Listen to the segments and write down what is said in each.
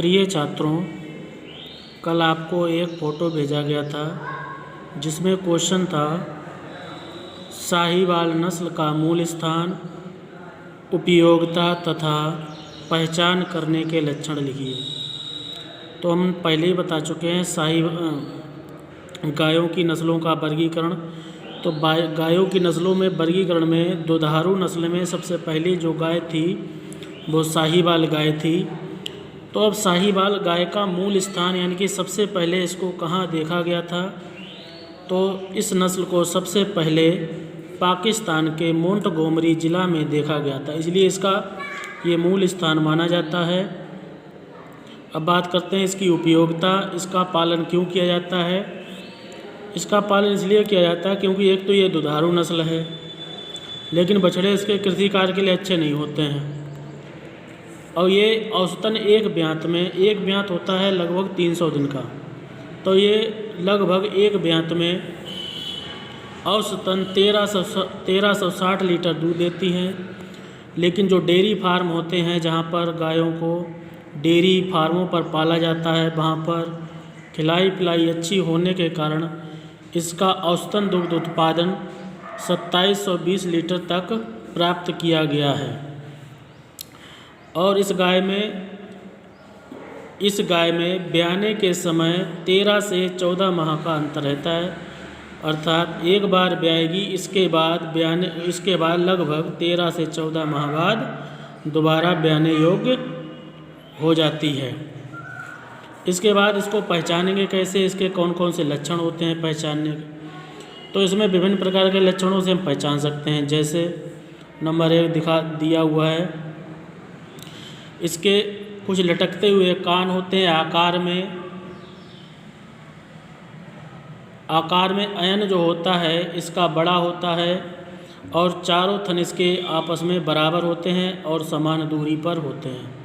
प्रिय छात्रों, कल आपको एक फ़ोटो भेजा गया था जिसमें क्वेश्चन था साहीवाल नस्ल का मूल स्थान, उपयोगिता तथा पहचान करने के लक्षण लिखिए। तो हम पहले ही बता चुके हैं गायों की नस्लों का वर्गीकरण। तो गायों की नस्लों में वर्गीकरण में दुधारू नस्ल में सबसे पहली जो गाय थी वो साहीवाल गाय थी। तो अब साहीवाल गाय का मूल स्थान यानी कि सबसे पहले इसको कहाँ देखा गया था, तो इस नस्ल को सबसे पहले पाकिस्तान के मोंटगोमरी ज़िला में देखा गया था, इसलिए इसका ये मूल स्थान माना जाता है। अब बात करते हैं इसकी उपयोगिता। इसका पालन क्यों किया जाता है? इसका पालन इसलिए किया जाता है क्योंकि एक तो ये दुधारू नस्ल है, लेकिन बछड़े इसके कृषि कार्य के लिए अच्छे नहीं होते हैं और ये औसतन एक ब्यात होता है लगभग 300 दिन का। तो ये लगभग एक ब्यात में औसतन 1360 लीटर दूध देती हैं। लेकिन जो डेयरी फार्म होते हैं जहाँ पर गायों को डेयरी फार्मों पर पाला जाता है, वहाँ पर खिलाई पिलाई अच्छी होने के कारण इसका औसतन दुग्ध उत्पादन 2720 लीटर तक प्राप्त किया गया है। और इस गाय में ब्याने के समय 13 से 14 माह का अंतर रहता है, अर्थात एक बार ब्याएगी, इसके बाद लगभग 13 से 14 माह बाद दोबारा ब्याने योग्य हो जाती है। इसके बाद इसको पहचानेंगे कैसे, इसके कौन कौन से लक्षण होते हैं पहचानने के? तो इसमें विभिन्न प्रकार के लक्षणों से हम पहचान सकते हैं। जैसे नंबर 1 दिया हुआ है, इसके कुछ लटकते हुए कान होते हैं। आकार में अयन जो होता है इसका बड़ा होता है और चारों थन इसके आपस में बराबर होते हैं और समान दूरी पर होते हैं।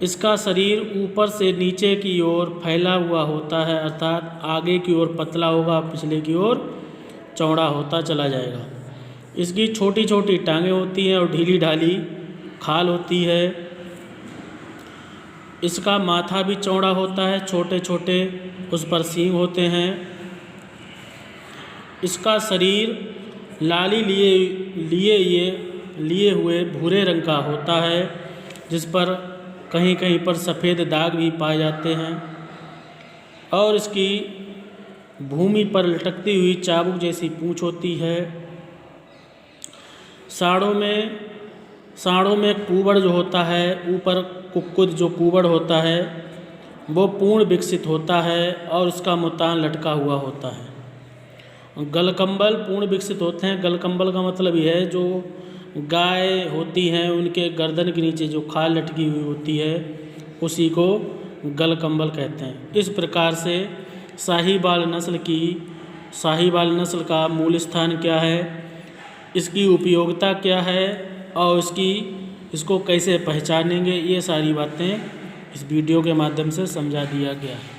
इसका शरीर ऊपर से नीचे की ओर फैला हुआ होता है, अर्थात आगे की ओर पतला होगा, पिछले की ओर चौड़ा होता चला जाएगा। इसकी छोटी छोटी टांगें होती हैं और ढीली ढाली खाल होती है। इसका माथा भी चौड़ा होता है, छोटे छोटे उस पर सींग होते हैं। इसका शरीर लाली लिए हुए भूरे रंग का होता है, जिस पर कहीं कहीं पर सफ़ेद दाग भी पाए जाते हैं। और इसकी भूमि पर लटकती हुई चाबुक जैसी पूँछ होती है। साँड़ों में कुबड़ जो होता है, ऊपर कुक्कुद जो कुबड़ होता है वो पूर्ण विकसित होता है और उसका मुतान लटका हुआ होता है। गलकंबल पूर्ण विकसित होते हैं। गलकंबल का मतलब यह है जो गाय होती हैं उनके गर्दन के नीचे जो खाल लटकी हुई होती है उसी को गलकंबल कहते हैं। इस प्रकार से साहीवाल नस्ल का मूल स्थान क्या है, इसकी उपयोगिता क्या है और इसको कैसे पहचानेंगे, ये सारी बातें इस वीडियो के माध्यम से समझा दिया गया है।